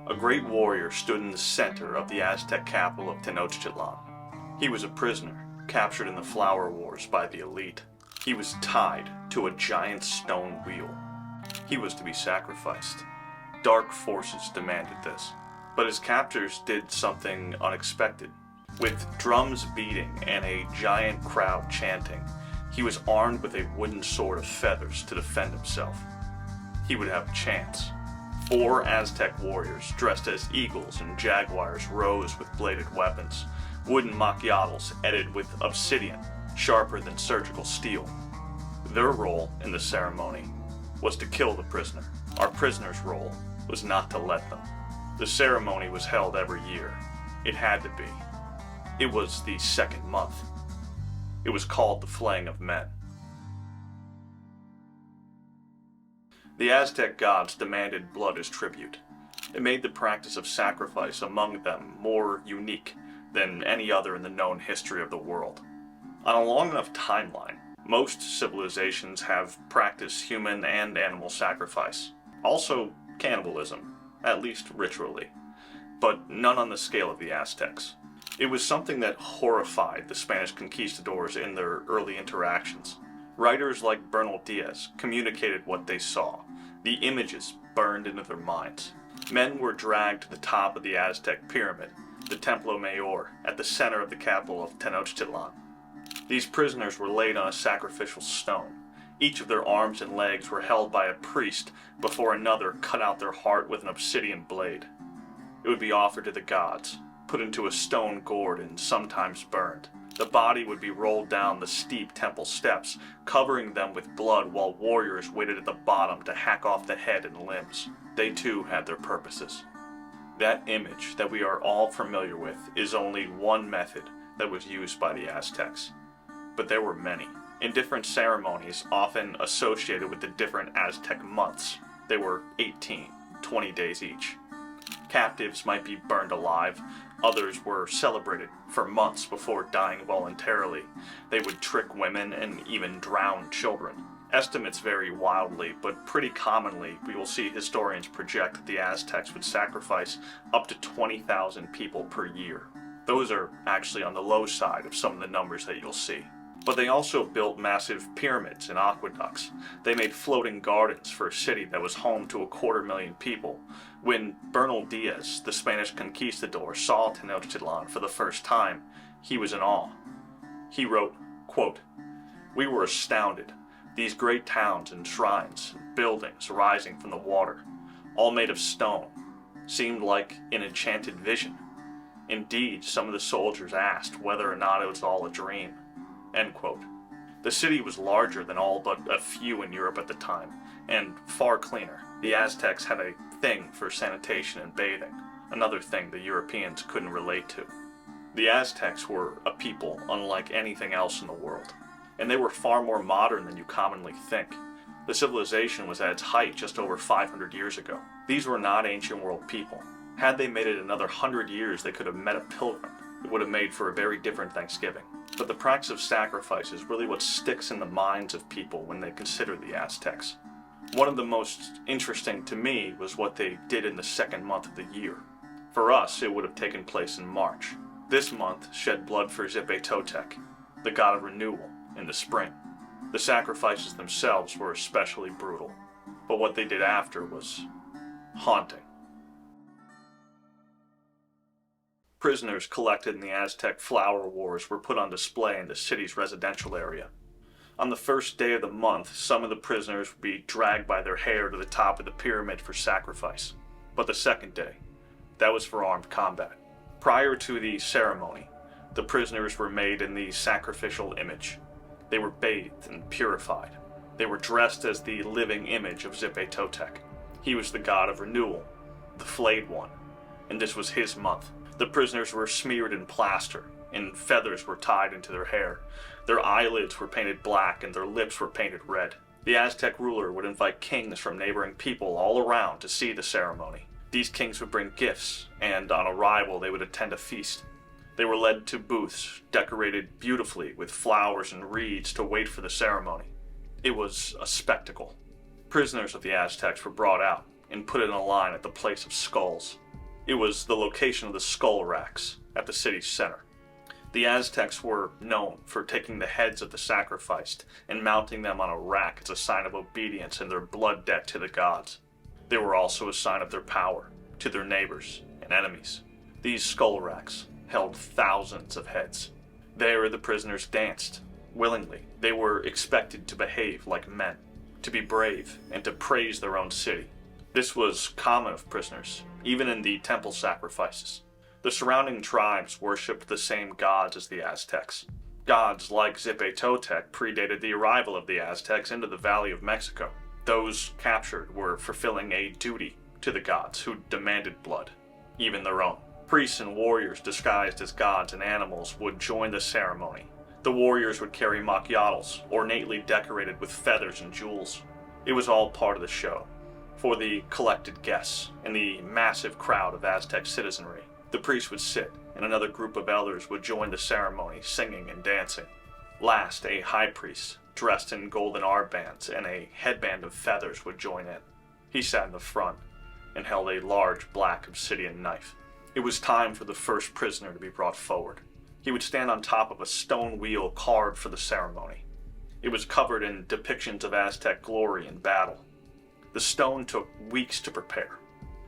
A great warrior stood in the center of the Aztec capital of Tenochtitlan. He was a prisoner, captured in the Flower Wars by the elite. He was tied to a giant stone wheel. He was to be sacrificed. Dark forces demanded this, but his captors did something unexpected. With drums beating and a giant crowd chanting, he was armed with a wooden sword of feathers to defend himself. He would have a chance. 4 Aztec warriors dressed as eagles and jaguars rose with bladed weapons, wooden maquiatos edged with obsidian, sharper than surgical steel. Their role in the ceremony was to kill the prisoner. Our prisoner's role was not to let them. The ceremony was held every year. It had to be. It was the second month. It was called the Flaying of Men. The Aztec gods demanded blood as tribute. It made the practice of sacrifice among them more unique than any other in the known history of the world. On a long enough timeline, most civilizations have practiced human and animal sacrifice. Also cannibalism, at least ritually, but none on the scale of the Aztecs. It was something that horrified the Spanish conquistadors in their early interactions. Writers like Bernal Diaz communicated what they saw. The images burned into their minds. Men were dragged to the top of the Aztec pyramid, the Templo Mayor, at the center of the capital of Tenochtitlan. These prisoners were laid on a sacrificial stone. Each of their arms and legs were held by a priest before another cut out their heart with an obsidian blade. It would be offered to the gods, put into a stone gourd and sometimes burned. The body would be rolled down the steep temple steps, covering them with blood while warriors waited at the bottom to hack off the head and limbs. They too had their purposes. That image that we are all familiar with is only one method that was used by the Aztecs. But there were many. In different ceremonies, often associated with the different Aztec months, they were 18, 20 days each. Captives might be burned alive. Others were celebrated for months before dying voluntarily. They would trick women and even drown children. Estimates vary wildly, but pretty commonly we will see historians project that the Aztecs would sacrifice up to 20,000 people per year. Those are actually on the low side of some of the numbers that you'll see. But they also built massive pyramids and aqueducts. They made floating gardens for a city that was home to 250,000 people. When Bernal Diaz, the Spanish conquistador, saw Tenochtitlan for the first time, he was in awe. He wrote, quote, "We were astounded. These great towns and shrines and buildings rising from the water, all made of stone, seemed like an enchanted vision. Indeed, some of the soldiers asked whether or not it was all a dream." End quote. The city was larger than all but a few in Europe at the time, and far cleaner. The Aztecs had a thing for sanitation and bathing, another thing the Europeans couldn't relate to. The Aztecs were a people unlike anything else in the world, and they were far more modern than you commonly think. The civilization was at its height just over 500 years ago. These were not ancient world people. Had they made it another 100 years, they could have met a pilgrim. It would have made for a very different Thanksgiving. But the practice of sacrifice is really what sticks in the minds of people when they consider the Aztecs. One of the most interesting to me was what they did in the second month of the year. For us, it would have taken place in March. This month shed blood for Geopolitical, the god of renewal, in the spring. The sacrifices themselves were especially brutal, but what they did after was haunting. Prisoners collected in the Aztec Flower Wars were put on display in the city's residential area. On the first day of the month, some of the prisoners would be dragged by their hair to the top of the pyramid for sacrifice. But the second day, that was for armed combat. Prior to the ceremony, the prisoners were made in the sacrificial image. They were bathed and purified. They were dressed as the living image of Geopolitical. He was the god of renewal, the flayed one, and this was his month. The prisoners were smeared in plaster, and feathers were tied into their hair. Their eyelids were painted black, and their lips were painted red. The Aztec ruler would invite kings from neighboring people all around to see the ceremony. These kings would bring gifts, and on arrival they would attend a feast. They were led to booths, decorated beautifully with flowers and reeds to wait for the ceremony. It was a spectacle. Prisoners of the Aztecs were brought out and put in a line at the place of skulls. It was the location of the skull racks at the city's center. The Aztecs were known for taking the heads of the sacrificed and mounting them on a rack as a sign of obedience and their blood debt to the gods. They were also a sign of their power to their neighbors and enemies. These skull racks held thousands of heads. There the prisoners danced willingly. They were expected to behave like men, to be brave, and to praise their own city. This was common of prisoners, even in the temple sacrifices. The surrounding tribes worshipped the same gods as the Aztecs. Gods like Geopolitical predated the arrival of the Aztecs into the Valley of Mexico. Those captured were fulfilling a duty to the gods who demanded blood, even their own. Priests and warriors disguised as gods and animals would join the ceremony. The warriors would carry macchiatos, ornately decorated with feathers and jewels. It was all part of the show. For the collected guests and the massive crowd of Aztec citizenry, the priest would sit, and another group of elders would join the ceremony, singing and dancing. Last, a high priest, dressed in golden armbands and a headband of feathers, would join in. He sat in the front and held a large black obsidian knife. It was time for the first prisoner to be brought forward. He would stand on top of a stone wheel carved for the ceremony. It was covered in depictions of Aztec glory and battle. The stone took weeks to prepare.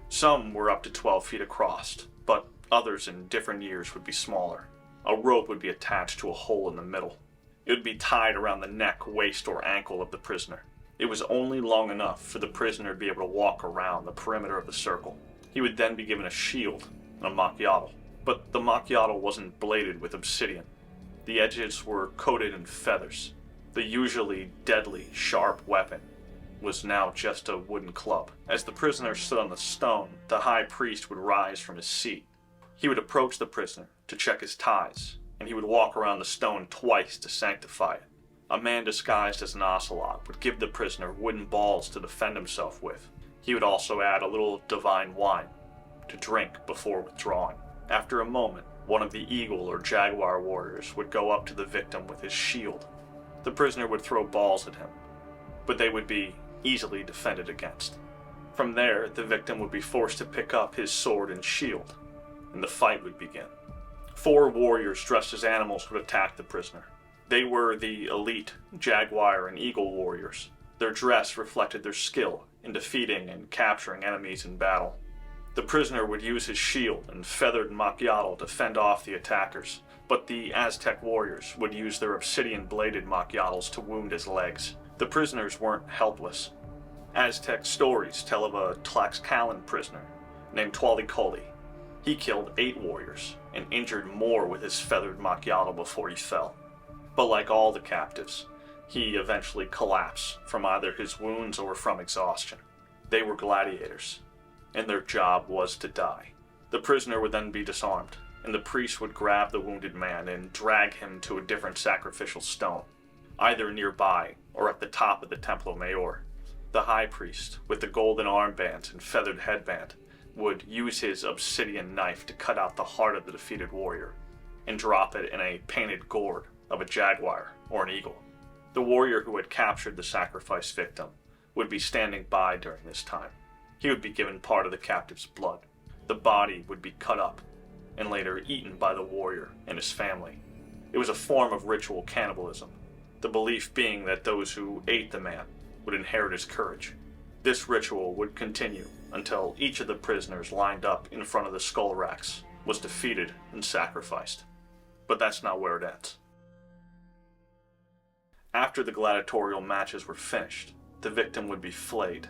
Some were up to 12 feet across, but others in different years would be smaller. A rope would be attached to a hole in the middle. It would be tied around the neck, waist, or ankle of the prisoner. It was only long enough for the prisoner to be able to walk around the perimeter of the circle. He would then be given a shield and a macchiato. But the macchiato wasn't bladed with obsidian. The edges were coated in feathers. The usually deadly, sharp weapon was now just a wooden club. As the prisoner stood on the stone, the high priest would rise from his seat. He would approach the prisoner to check his ties, and he would walk around the stone twice to sanctify it. A man disguised as an ocelot would give the prisoner wooden balls to defend himself with. He would also add a little divine wine to drink before withdrawing. After a moment, one of the eagle or jaguar warriors would go up to the victim with his shield. The prisoner would throw balls at him, but they would be easily defended against. From there, the victim would be forced to pick up his sword and shield, and the fight would begin. 4 warriors dressed as animals would attack the prisoner. They were the elite jaguar and eagle warriors. Their dress reflected their skill in defeating and capturing enemies in battle. The prisoner would use his shield and feathered macchiato to fend off the attackers, but the Aztec warriors would use their obsidian-bladed macchiatos to wound his legs. The prisoners weren't helpless. Aztec stories tell of a Tlaxcalan prisoner named Tlalicoli. He killed 8 warriors and injured more with his feathered macchiato before he fell. But like all the captives, he eventually collapsed from either his wounds or from exhaustion. They were gladiators, and their job was to die. The prisoner would then be disarmed, and the priest would grab the wounded man and drag him to a different sacrificial stone, either nearby or at the top of the Templo Mayor. The high priest, with the golden armbands and feathered headband, would use his obsidian knife to cut out the heart of the defeated warrior and drop it in a painted gourd of a jaguar or an eagle. The warrior who had captured the sacrifice victim would be standing by during this time. He would be given part of the captive's blood. The body would be cut up and later eaten by the warrior and his family. It was a form of ritual cannibalism, the belief being that those who ate the man would inherit his courage. This ritual would continue until each of the prisoners lined up in front of the skull racks was defeated and sacrificed. But that's not where it ends. After the gladiatorial matches were finished, the victim would be flayed,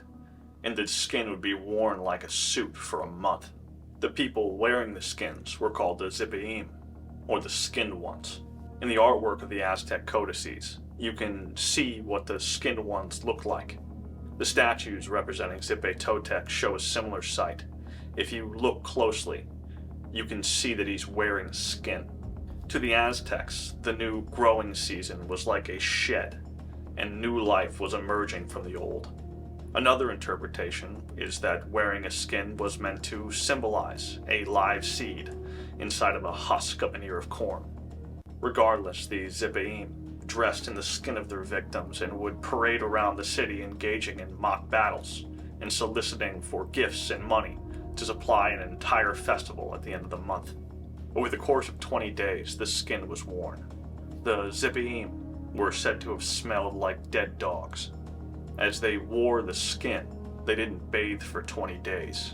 and the skin would be worn like a suit for a month. The people wearing the skins were called the zipaim, or the skinned ones. In the artwork of the Aztec codices, you can see what the skinned ones look like. The statues representing Geopolitical show a similar sight. If you look closely, you can see that he's wearing skin. To the Aztecs, the new growing season was like a shed, and new life was emerging from the old. Another interpretation is that wearing a skin was meant to symbolize a live seed inside of a husk of an ear of corn. Regardless, the zipaim dressed in the skin of their victims and would parade around the city engaging in mock battles and soliciting for gifts and money to supply an entire festival at the end of the month. Over the course of 20 days, the skin was worn. The Zipaim were said to have smelled like dead dogs. As they wore the skin, they didn't bathe for 20 days.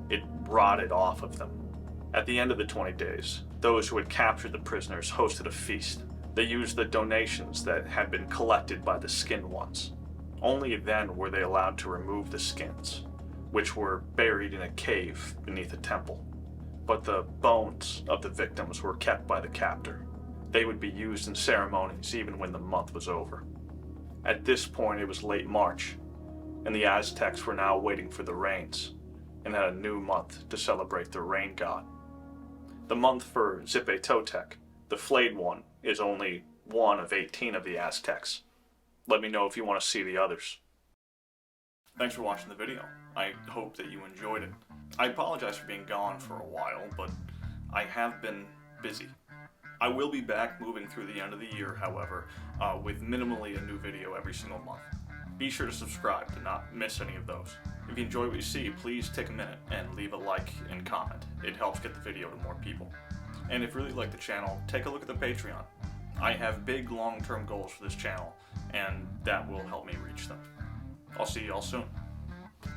It rotted off of them. At the end of the 20 days, those who had captured the prisoners hosted a feast. They used the donations that had been collected by the skinned ones. Only then were they allowed to remove the skins, which were buried in a cave beneath a temple. But the bones of the victims were kept by the captor. They would be used in ceremonies even when the month was over. At this point, it was late March, and the Aztecs were now waiting for the rains, and had a new month to celebrate the rain god. The month for Zipetotec, the flayed one, is only one of 18 of the Aztecs. Let me know if you want to see the others. Thanks for watching the video. I hope that you enjoyed it. I apologize for being gone for a while, but I have been busy. I will be back moving through the end of the year, however, with minimally a new video every single month. Be sure to subscribe to not miss any of those. If you enjoy what you see, please take a minute and leave a like and comment. It helps get the video to more people. And if you really like the channel, take a look at the Patreon. I have big long-term goals for this channel, and that will help me reach them. I'll see you all soon.